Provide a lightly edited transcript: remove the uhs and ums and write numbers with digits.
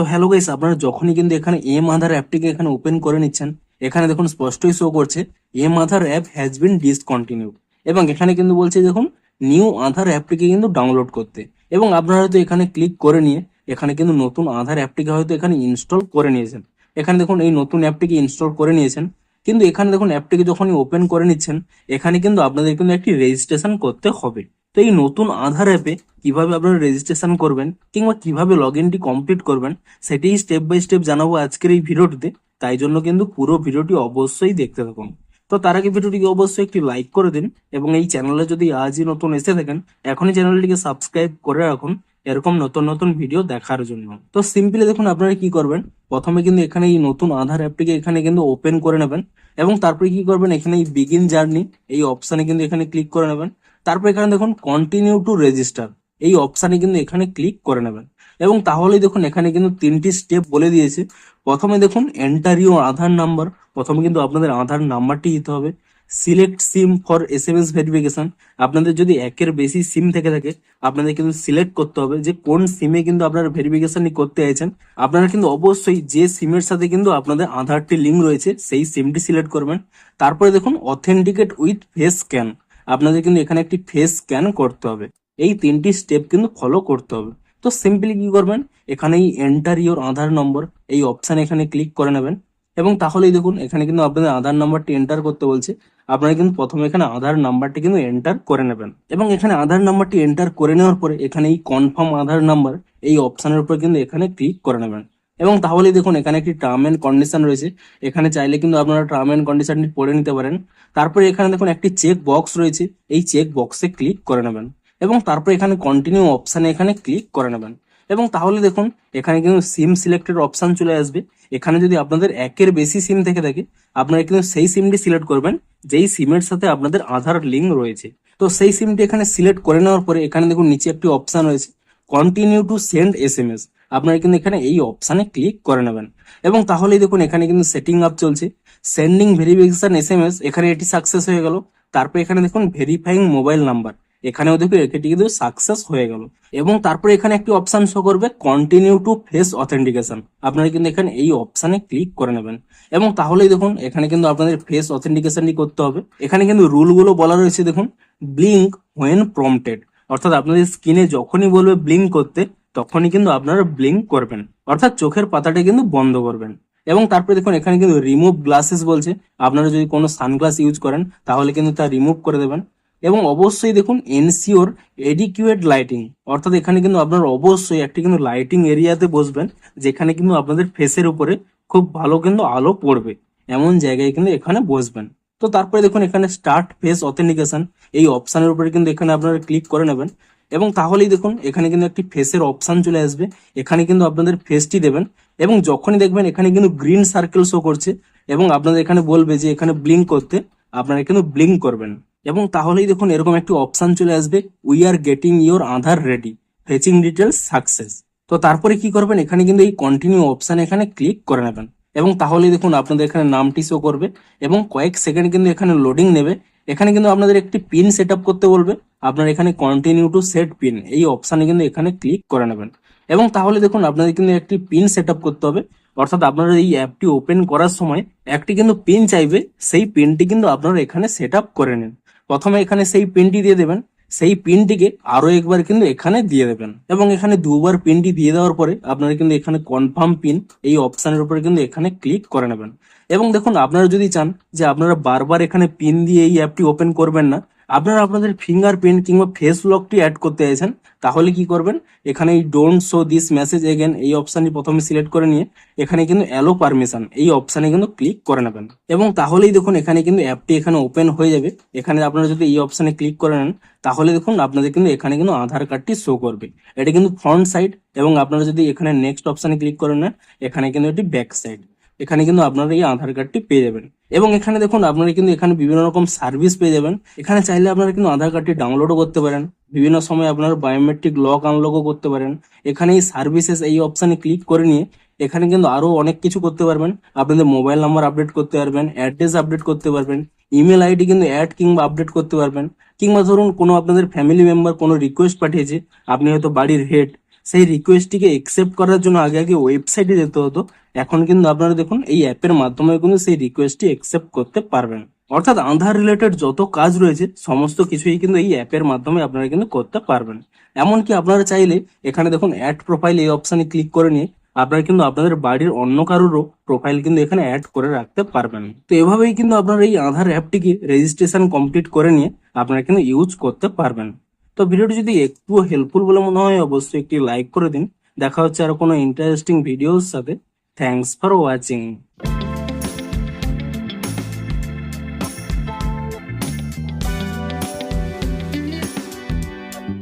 তো hello guys, আপনারা যখনই কিন্তু এখানে এম আধার অ্যাপটিকে এখানে ওপেন করে নিচ্ছেন, এখানে দেখুন স্পষ্টই শো করছে m Aadhaar app has been discontinued. এবং এখানে কিন্তু বলছে দেখুন নিউ আধার অ্যাপটিকে কিন্তু ডাউনলোড করতে। এবং আপনারা হয়তো এখানে ক্লিক করে নিয়ে এখানে কিন্তু নতুন আধার অ্যাপটিকে হয়তো এখানে ইনস্টল করে নিয়েছেন। এখানে দেখুন এই নতুন অ্যাপটিকে ইনস্টল করে নিয়েছেন, কিন্তু এখানে দেখুন অ্যাপটিকে যখনই ওপেন করে নিচ্ছেন এখানে কিন্তু আপনাদের কিন্তু একটি রেজিস্ট্রেশন করতে হবে। তো এই নতুন আধার অ্যাপে কিভাবে আপনারা রেজিস্ট্রেশন করবেন কিংবা কিভাবে লগ ইনটি কমপ্লিট করবেন সেটি স্টেপ বাই স্টেপ জানাবো আজকের এই ভিডিওটিতে। তাই জন্য কিন্তু পুরো ভিডিওটি অবশ্যই দেখতে থাকুন। তো তার আগে ভিডিওটিকে অবশ্যই একটি লাইক করে দিন এবং এই চ্যানেলে যদি আজই নতুন এসে থাকেন এখনই চ্যানেলটিকে সাবস্ক্রাইব করে রাখুন এরকম নতুন নতুন ভিডিও দেখার জন্য। তো সিম্পলি দেখুন আপনারা কি করবেন, প্রথমে কিন্তু এখানে এই নতুন আধার অ্যাপটিকে এখানে কিন্তু ওপেন করে নেবেন এবং তারপরে কি করবেন এখানে এই বিগিন জার্নি এই অপশানে কিন্তু এখানে ক্লিক করে নেবেন। তারপর এখানে দেখুন কন্টিনিউ টু রেজিস্টার এই অপশানে কিন্তু এখানে ক্লিক করে নেবেন। এবং তাহলেই দেখুন এখানে কিন্তু তিনটি স্টেপ বলে দিয়েছে। প্রথমে দেখুন এন্টার ইউর আধার নাম্বার, প্রথমে কিন্তু আপনাদের আধার নাম্বারটি দিতে হবে। Select SIM for SMS verification, আপনাদের যদি একের বেশি সিম থেকে থাকে আপনাদের কিন্তু সিলেক্ট করতে হবে যে কোন সিমে কিন্তু আপনারা ভেরিফিকেশনই করতে চাইছেন। আপনারা কিন্তু অবশ্যই যে সিমের সাথে কিন্তু আপনাদের আধারটি লিঙ্ক রয়েছে সেই সিমটি সিলেক্ট করবেন। তারপরে দেখুন অথেন্টিকেট উইথ ফেস স্ক্যান, আপনাদের কিন্তু এখানে একটি ফেস স্ক্যান করতে হবে। এই তিনটি স্টেপ কিন্তু ফলো করতে হবে। তো সিম্পলি কি করবেন এখানে এই এন্টার ইওর আধার নম্বর এই অপশন এখানে ক্লিক করে নেবেন এবং তাহলেই দেখুন এখানে কিন্তু আপনাদের আধার নাম্বারটি এন্টার করতে বলছে। আপনারা কিন্তু প্রথমে এখানে আধার নাম্বারটি কিন্তু এন্টার করে নেবেন এবং এখানে আধার নাম্বারটি এন্টার করে নেওয়ার পরে এখানে এই কনফার্ম আধার নাম্বার এই অপশনের উপর কিন্তু এখানে ক্লিক করে নেবেন এবং তাহলেই দেখুন এখানে একটি টার্ম এন্ড কন্ডিশন রয়েছে। এখানে চাইলে কিন্তু আপনারা টার্ম এন্ড কন্ডিশনটি পড়ে নিতে পারেন। তারপরে এখানে দেখুন একটি চেক বক্স রয়েছে, এই চেক বক্সে ক্লিক করে নেবেন এবং তারপরে এখানে কন্টিনিউ অপশানে এখানে ক্লিক করে নেবেন এবং তাহলে দেখুন এখানে কিন্তু সিম সিলেক্টেড অপশান চলে আসবে। এখানে যদি আপনাদের একের বেশি সিম থেকে থাকে আপনারা কিন্তু সেই সিমটি সিলেক্ট করবেন যেই সিমের সাথে আপনাদের আধার লিঙ্ক রয়েছে। তো সেই সিমটি এখানে সিলেক্ট করে নেওয়ার পরে এখানে দেখুন নিচে একটি অপশান রয়েছে কন্টিনিউ টু সেন্ড এসএমএস, আপনারা কিন্তু এখানে এই অপশানে ক্লিক করে নেবেন এবং তাহলেই দেখুন এখানে কিন্তু সেটিং আপ চলছে। সেন্ডিং ভেরিফিকেশন এসএমএস এখানে এটি সাকসেস হয়ে গেল। তারপর এখানে দেখুন ভেরিফাইং মোবাইল নাম্বার, এখানেও দেখুন এটি কিন্তু সাকসেস হয়ে গেল এবং তারপরে এখানে একটি অপশন শো করবে কন্টিনিউ টু ফেস অথেন্টিকেশন, আপনারা কিন্তু এখানে এই অপশানে ক্লিক করে নেবেন এবং তাহলেই দেখুন এখানে কিন্তু আপনাদের ফেস অথেন্টিকেশনটি করতে হবে। এখানে কিন্তু রুলগুলো বলা রয়েছে দেখুন ব্লিঙ্ক হোয়েন প্রম্পটেড, অর্থাৎ আপনাদের স্ক্রিনে যখনই বলবে ব্লিঙ্ক করতে তখনই কিন্তু আপনারা ব্লিঙ্ক করবেন, অর্থাৎ চোখের পাতাটা কিন্তু বন্ধ করবেন। এবং তারপরে দেখুন এখানে কিন্তু রিমুভ গ্লাসেস বলছে, আপনারা যদি কোনো সানগ্লাস ইউজ করেন তাহলে কিন্তু তা রিমুভ করে দেবেন। এবং অবশ্যই দেখুন এনসিওর এডিকুয়েট লাইটিং, অর্থাৎ এখানে কিন্তু আপনারা অবশ্যই একটি কিন্তু লাইটিং এরিয়াতে বসবেন যেখানে কিন্তু আপনাদের ফেসের উপরে খুব ভালো কিন্তু আলো পড়বে, এমন জায়গায় কিন্তু এখানে বসবেন। তো তারপরে দেখুন এখানে স্টার্ট ফেস অথেন্টিকেশন এই অপশানের উপরে কিন্তু এখানে আপনারা ক্লিক করে নেবেন এবং তাহলেই দেখুন এখানে কিন্তু একটি ফেসের অপশান চলে আসবে। এখানে কিন্তু আপনাদের ফেসটি দেবেন এবং যখনই দেখবেন এখানে কিন্তু গ্রিন সার্কেল শো করছে এবং আপনাদের এখানে বলবে যে এখানে ব্লিঙ্ক করতে, আপনারা কিন্তু ব্লিঙ্ক করবেন এবং তাহলেই দেখুন এরকম একটি অপশান চলে আসবে we are getting your Aadhaar ready fetching details success. তো তারপরে কি করবেন এখানে কিন্তু এই কন্টিনিউ অপশান এখানে ক্লিক করে নেবেন এবং তাহলেই দেখুন আপনাদের এখানে নামটি শো করবে এবং কয়েক সেকেন্ড কিন্তু এখানে লোডিং নেবে। এখানে কিন্তু আপনাদের একটি পিন সেট আপ করতে বলবে, আপনারা এখানে কন্টিনিউ টু সেট পিন এই অপশানে কিন্তু এখানে ক্লিক করে নেবেন এবং তাহলে দেখুন আপনাদের কিন্তু একটি পিন সেট আপ করতে হবে, অর্থাৎ আপনারা এই অ্যাপটি ওপেন করার সময় একটি কিন্তু পিন চাইবে, সেই পিনটি কিন্তু আপনারা এখানে সেট আপ করে নিন। প্রথমে এখানে সেই পিনটি দিয়ে দেবেন, সেই পিনটিকে আরো একবার কিন্তু এখানে দিয়ে দেবেন এবং এখানে দুবার পিনটি দিয়ে দেওয়ার পরে আপনারা কিন্তু এখানে কনফার্ম পিন এই অপশানের উপরে কিন্তু এখানে ক্লিক করে নেবেন এবং দেখুন আপনারা যদি চান যে আপনারা বারবার এখানে পিন দিয়ে এই অ্যাপটি ওপেন করবেন না, আপনারা আপনাদের ফিঙ্গারপ্রিন্ট কিংবা ফেস লকটি অ্যাড করতে চাইছেন, তাহলে কি করবেন এখানে এই don't show this message again এই অপশানটি প্রথমে সিলেক্ট করে নিয়ে এখানে কিন্তু অ্যালো পারমিশন এই অপশানে কিন্তু ক্লিক করে নেবেন এবং তাহলেই দেখুন এখানে কিন্তু অ্যাপটি এখানে ওপেন হয়ে যাবে। এখানে আপনারা যদি এই অপশানে ক্লিক করে নেন তাহলে দেখুন আপনাদের কিন্তু এখানে কিন্তু আধার কার্ডটি শো করবে, এটা কিন্তু ফ্রন্ট সাইড এবং আপনারা যদি এখানে নেক্সট অপশানে ক্লিক করেন না এখানে কিন্তু এটি ব্যাক সাইড, এখানে কিন্তু আপনারা এই আধার কার্ডটি পেয়ে যাবেন এবং এখানে দেখুন আপনারা কিন্তু এখানে বিভিন্ন রকম সার্ভিস পেয়ে যাবেন। এখানে চাইলে আপনারা কিন্তু আধার কার্ডটি ডাউনলোডও করতে পারেন, বিভিন্ন সময় আপনারা বায়োমেট্রিক লক আনলকও করতে পারেন। এখানে এই সার্ভিসেস এই অপশানে ক্লিক করে নিয়ে এখানে কিন্তু আরো অনেক কিছু করতে পারবেন, আপনাদের মোবাইল নাম্বার আপডেট করতে পারবেন, অ্যাড্রেস আপডেট করতে পারবেন, ইমেল আইডি কিন্তু অ্যাড কিংবা আপডেট করতে পারবেন, কিংবা ধরুন কোনো আপনাদের ফ্যামিলি মেম্বার কোনো রিকোয়েস্ট পাঠিয়েছে, আপনি হয়তো বাড়ির হেড, সেই রিকোয়েস্টটিকে একসেপ্ট করার জন্য আগে আগে ওয়েবসাইটে যেতে হতো। এখন কিন্তু আপনারা দেখুন এই অ্যাপের মাধ্যমে কিন্তু সেই রিকোয়েস্টটি একসেপ্ট করতে পারবেন। অর্থাৎ আধার রিলেটেড যত কাজ রয়েছে সমস্ত কিছুই কিন্তু এই অ্যাপের মাধ্যমে আপনারা কিন্তু করতে পারবেন। এমনকি আপনারা চাইলে এখানে দেখুন অ্যাড প্রোফাইল এই অপশানে ক্লিক করে নিয়ে আপনারা কিন্তু আপনাদের বাড়ির অন্য কারোরও প্রোফাইল কিন্তু এখানে অ্যাড করে রাখতে পারবেন। তো এভাবেই কিন্তু আপনারা এই আধার অ্যাপটিকে রেজিস্ট্রেশন কমপ্লিট করে নিয়ে আপনারা কিন্তু ইউজ করতে পারবেন। তো ভিডিওটি যদি একটু হেল্পফুল বলে মনে হয় অবশ্যই একটি লাইক করে দিন। দেখা হচ্ছে আর কোনো ইন্টারেস্টিং ভিডিওর সাথে। Thanks for watching.